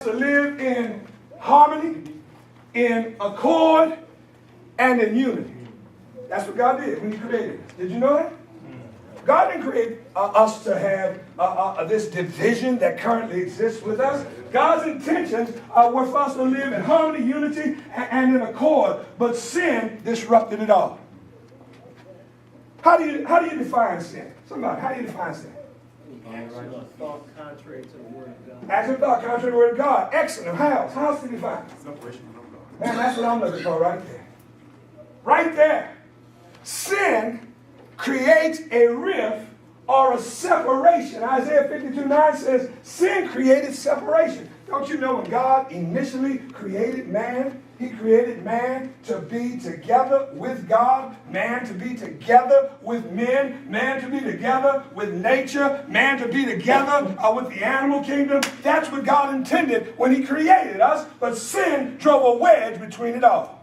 To live in harmony, in accord, and in unity. That's what God did when He created us. Did you know that? God didn't create us to have this division that currently exists with us. God's intentions were for us to live in harmony, unity, and in accord. But sin disrupted it all. How do you define sin? Somebody, how do you define sin? Action or thought contrary to the word of God. Action or thought contrary to the word of God. Excellent. How else? How else do you define it? Separation from God. Man, that's what I'm looking for right there. Right there. Sin creates a rift or a separation. Isaiah 52:9 says, sin created separation. Don't you know when God initially created man, He created man to be together with God, man to be together with men, man to be together with nature, man to be together with the animal kingdom. That's what God intended when He created us, but sin drove a wedge between it all.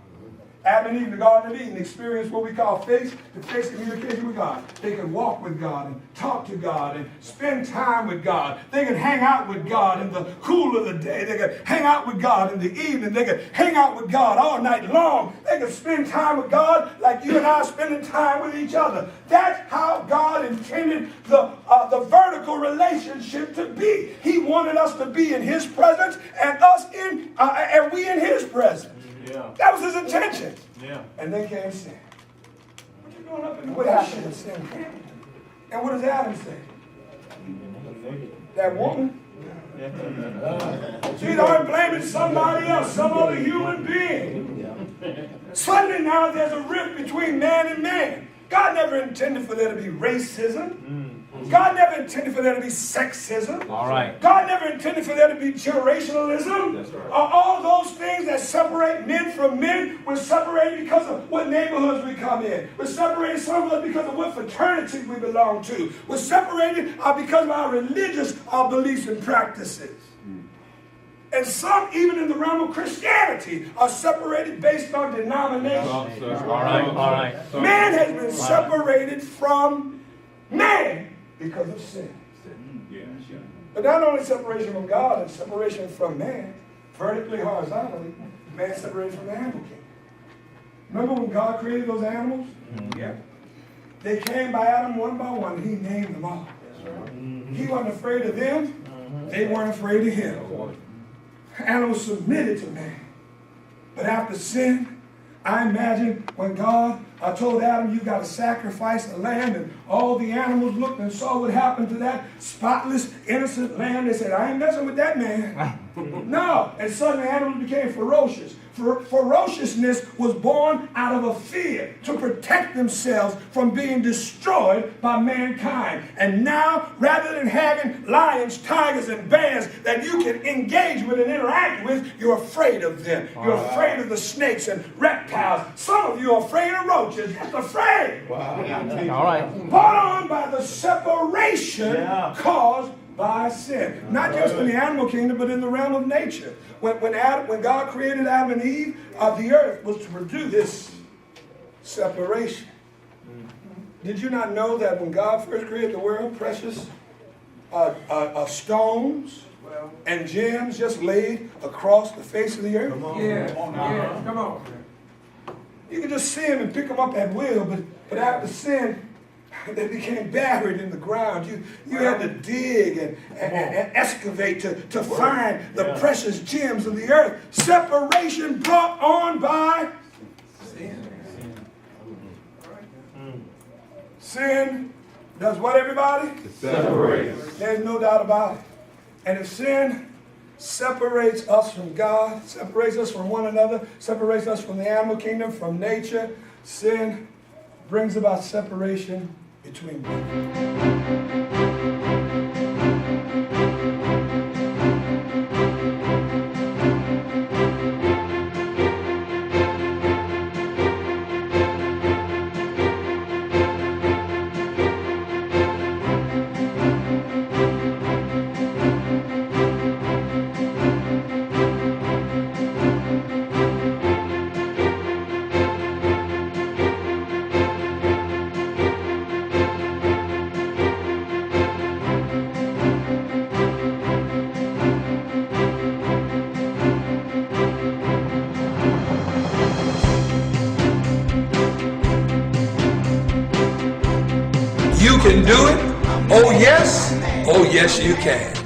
Adam and Eve in the Garden of Eden experienced what we call face-to-face communication with God. They could walk with God and talk to God and spend time with God. They could hang out with God in the cool of the day. They could hang out with God in the evening. They could hang out with God all night long. They could spend time with God like you and I are spending time with each other. That's how God intended the vertical relationship to be. He wanted us to be in His presence and and we in His presence. Yeah. That was His intention. Yeah. And then came sin. What you doing up in the what happened when sin came? And what does Adam say? That woman? She's always blaming somebody else, some other human being. Suddenly now there's a rift between man and man. God never intended for there to be racism. God never intended for there to be sexism. All right. God never intended for there to be generationalism. That's right. All those things that separate men from men were separated because of what neighborhoods we come in. We're separated, some of us, because of what fraternity we belong to. We're separated because of our religious beliefs and practices. And some, even in the realm of Christianity, are separated based on denomination. All right. Man has been separated from man because of sin. But not only separation from God and separation from man, vertically, horizontally, man separated from the animal kingdom. Remember when God created those animals? Yeah. They came by Adam one by one. He named them all. He wasn't afraid of them. They weren't afraid of Him. Animals submitted to man. But after sin, I imagine when God told Adam, you got to sacrifice a lamb, and all the animals looked and saw what happened to that spotless, innocent lamb. They said, I ain't messing with that man. No. And suddenly animals became ferocious. Ferociousness was born out of a fear to protect themselves from being destroyed by mankind. And now, rather than having lions, tigers, and bears that you can engage with and interact with, you're afraid of them. You're afraid of the snakes and reptiles. Some of you are afraid of roaches. Just afraid. Wow. All right. Brought on by the separation caused by sin. Not just in the animal kingdom, but in the realm of nature. When God created Adam and Eve, the earth was to produce this separation. Did you not know that when God first created the world, precious stones and gems just laid across the face of the earth? Come on. You can just see them and pick them up at will, but after sin, they became buried in the ground. You had to dig and excavate to find the precious gems of the earth. Separation brought on by sin. Sin does what, everybody? Separate. There's no doubt about it. And if sin separates us from God, separates us from one another, separates us from the animal kingdom, from nature, sin brings about separation between them. You can do it. Oh yes you can.